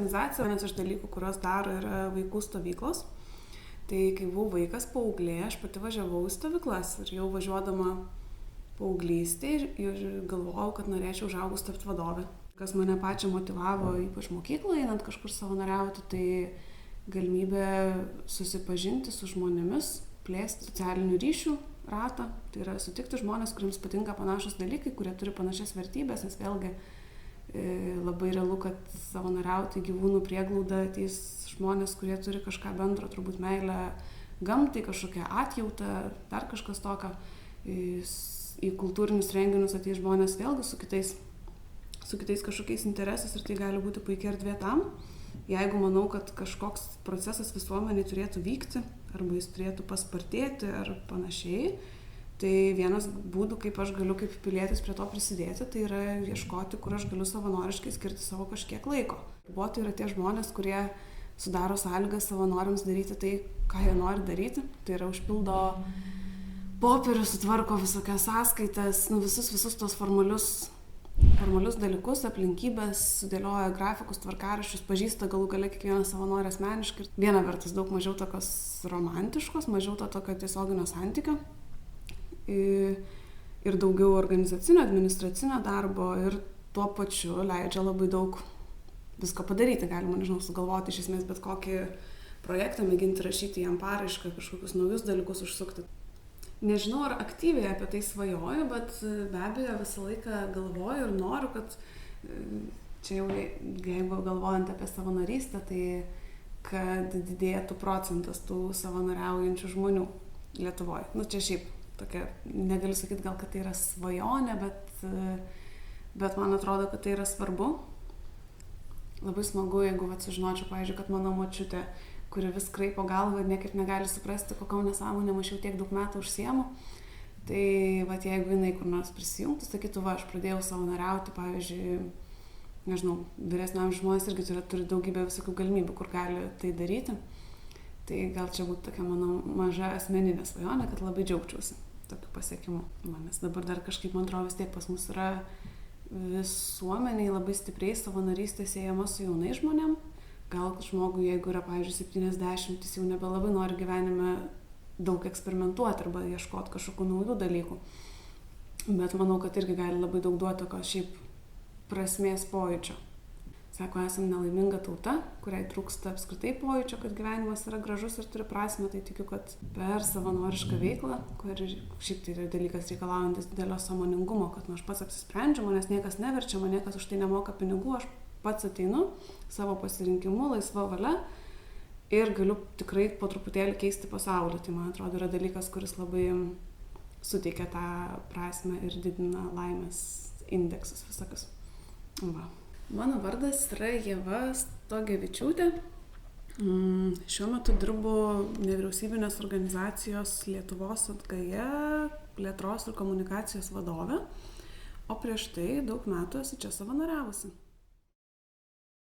organizacija, vienas iš dalykų, kuriuos daro, yra vaikų stovyklos. Tai kai buvau vaikas, paauglė, aš pati važiavau į stovyklas ir jau važiuodama paauglystėje ir galvojau, kad norėčiau užaugus tapti vadovė. Kas mane pačią motyvavo, ypač mokykloje, einant kažkur savanoriauti, tai galimybė susipažinti su žmonėmis, plėsti socialinių ryšių ratą, tai yra sutikti žmonės, kuriems patinka panašus dalykai, kurie turi panašias vertybės, nes vėlgi labai realu, kad savanoriauti gyvūnų prieglaudą ateis žmonės, kurie turi kažką bendro, turbūt meilę gamtai, kažkokią atjautą, dar kažkas tokio. Į kultūrinius renginius ateis žmonės vėlgi su kitais kažkokiais interesais ir tai gali būti puikia erdvė tam. Jeigu manau, kad kažkoks procesas visuomeniai turėtų vykti, arba jis turėtų paspartėti ar panašiai, tai vienas būdų, kaip aš galiu kaip pilietis prie to prisidėti, tai yra ieškoti, kur aš galiu savanoriškai skirti savo kažkiek laiko. Darbuotojai yra tie žmonės, kurie sudaro sąlygas savanoriams daryti tai, ką jie nori daryti. Tai yra užpildo popierius, sutvarko visokias sąskaitas, visus tos formalius dalykus, aplinkybės, sudėlioja grafikus, tvarkaraščius, pažįsta galų gale kiekvieną savanorį asmeniškai. Viena vertus daug mažiau tokios romantiškos, mažiau to tokio tiesioginio santykio ir daugiau organizacinio, administracinio darbo ir tuo pačiu leidžia labai daug visko padaryti. Galima, sugalvoti iš esmės bet kokį projektą, mėginti rašyti jam paraišką, kažkokius naujus dalykus užsukti. Nežinau, ar aktyviai apie tai svajoju, bet be abejo visą laiką galvoju ir noriu, kad čia jau, jeigu galvojant apie savanorystę, tai kad didėtų procentas tų savanoriaujančių žmonių Lietuvoje. Čia šiaip tokia, negaliu sakyti gal, kad tai yra svajonė, bet man atrodo, kad tai yra svarbu. Labai smagu, jeigu sužinočiau, pavyzdžiui, kad mano močiutė, kuri vis kraipo galvą ir niekaip negali suprasti, kokiom nesąmonėm aš jau tiek daug metų užsiemu. Tai jeigu jinai kur nors prisijungtų, sakytų, aš pradėjau savanoriauti, pavyzdžiui, vyresnio amžiaus žmonės irgi turi daugybę visokių galimybių, kur gali tai daryti. Tai gal čia būtų tokia mano maža asmeninė svajonė, kad labai džiaugčiausi tokiu pasiekimu. Nes dabar dar kažkaip, man atrodo, vis tiek pas mus yra visuomeniai labai stipriai savanorystė siejama su jaunai žmonėm. Gal žmogui, jeigu yra, pavyzdžiui, 70, jis jau nebelabai nori gyvenime daug eksperimentuoti arba ieškoti kažkokių naujų dalykų. Bet manau, kad irgi gali labai daug duoti tokio šiaip prasmės pojūčio. Sako, esam nelaiminga tauta, kuriai trūksta apskritai pojūčio, kad gyvenimas yra gražus ir turi prasmę, tai tikiu, kad per savanorišką veiklą, kur šiaip tai yra dalykas reikalaujantis didelio sąmoningumo, kad aš pats apsisprendžiu, manęs niekas neverčia, man niekas už tai nemoka pinigų, aš pats ateinu savo pasirinkimu, laisva valia ir galiu tikrai po truputėlį keisti pasaulį. Tai man atrodo yra dalykas, kuris labai suteikia tą prasmę ir didina laimės indeksus visokius. Mano vardas yra Ieva Stogevičiūtė. Šiuo metu dirbu nevyriausybinės organizacijos Lietuvos atgaja plėtros ir komunikacijos vadove, o prieš tai daug metų esu čia savanoriavusi.